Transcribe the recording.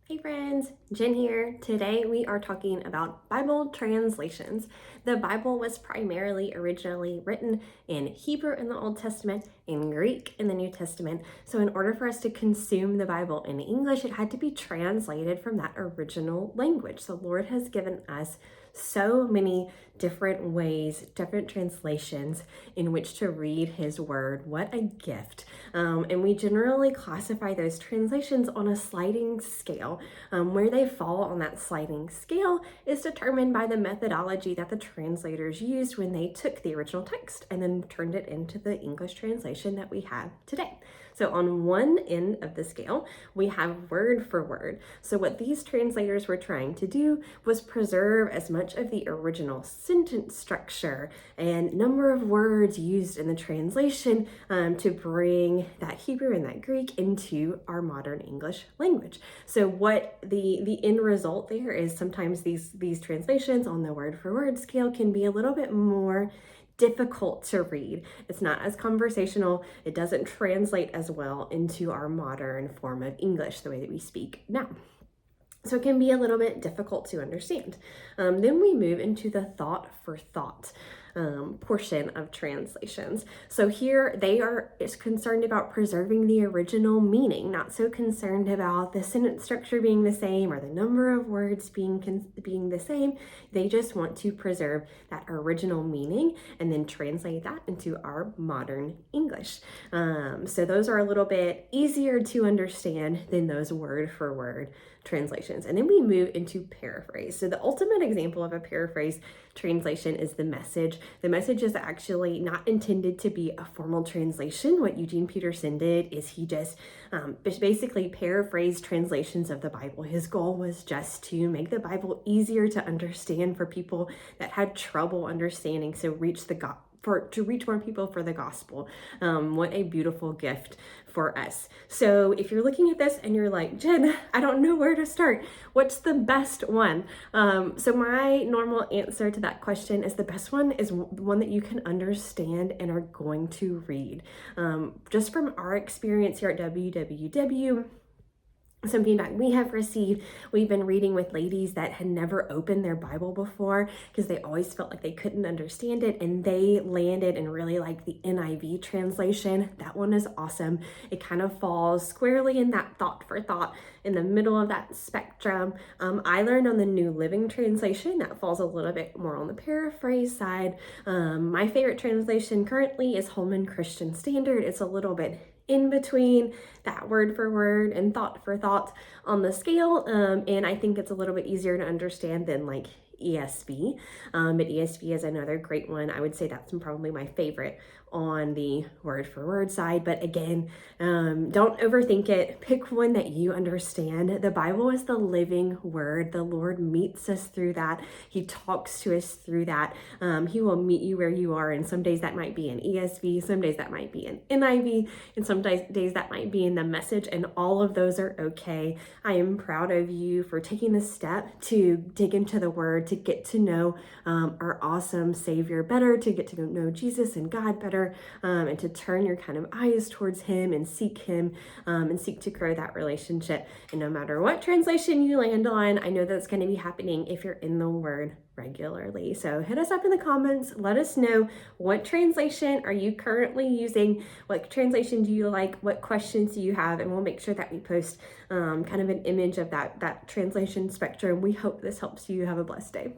Hey friends, Jen here. Today we are talking about Bible translations. The Bible was primarily originally written in Hebrew in the Old Testament and Greek in the New Testament. So in order for us to consume the Bible in English, it had to be translated from that original language. So Lord has given us so many different ways, different translations in which to read his word. What a gift. And we generally classify those translations on a sliding scale. Where they fall on that sliding scale is determined by the methodology that the translators used when they took the original text and then turned it into the English translation that we have today. So on one end of the scale, we have word for word. So what these translators were trying to do was preserve as much of the original sentence structure and number of words used in the translation to bring that Hebrew and that Greek into our modern English language. So what the end result there is sometimes these translations on the word for word scale can be a little bit more difficult to read. It's not as conversational. It doesn't translate as well into our modern form of English, the way that we speak now. So it can be a little bit difficult to understand. Then we move into the thought for thought portion of translations. So here they are concerned about preserving the original meaning, not so concerned about the sentence structure being the same or the number of words being the same. They just want to preserve that original meaning and then translate that into our modern English. So those are a little bit easier to understand than those word for word translations. And then we move into paraphrase. So the ultimate example of a paraphrase translation is the Message. The Message is actually not intended to be a formal translation. What Eugene Peterson did is he just basically paraphrased translations of the Bible. His goal was just to make the Bible easier to understand for people that had trouble understanding, so to reach more people for the gospel. What a beautiful gift for us. So if you're looking at this and you're like, Jen, I don't know where to start. What's the best one? So my normal answer to that question is the best one is one that you can understand and are going to read. Just from our experience here at WWW, some feedback we have received, we've been reading with ladies that had never opened their Bible before because they always felt like they couldn't understand it, and they landed and really liked the NIV translation. That one is awesome. It kind of falls squarely in that thought for thought in the middle of that spectrum. I learned on the New Living Translation. That falls a little bit more on the paraphrase side. My favorite translation currently is Holman Christian Standard. It's a little bit in between that word for word and thought for thought on the scale. And I think it's a little bit easier to understand than like ESV. But ESV is another great one. I would say that's probably my favorite on the word for word side. But again, don't overthink it. Pick one that you understand. The Bible is the living word. The Lord meets us through that. He talks to us through that. He will meet you where you are. And some days that might be an ESV, some days that might be an NIV, and some days that might be in the Message, and all of those are okay. I am proud of you for taking the step to dig into the word, to get to know our awesome Savior better, to get to know Jesus and God better, and to turn your kind of eyes towards him and seek to grow that relationship. And no matter what translation you land on, I know that's going to be happening if you're in the word regularly. So hit us up in the comments. Let us know, what translation are you currently using? What translation do you like? What questions do you have? And we'll make sure that we post kind of an image of that translation spectrum. We hope this helps you. Have a blessed day.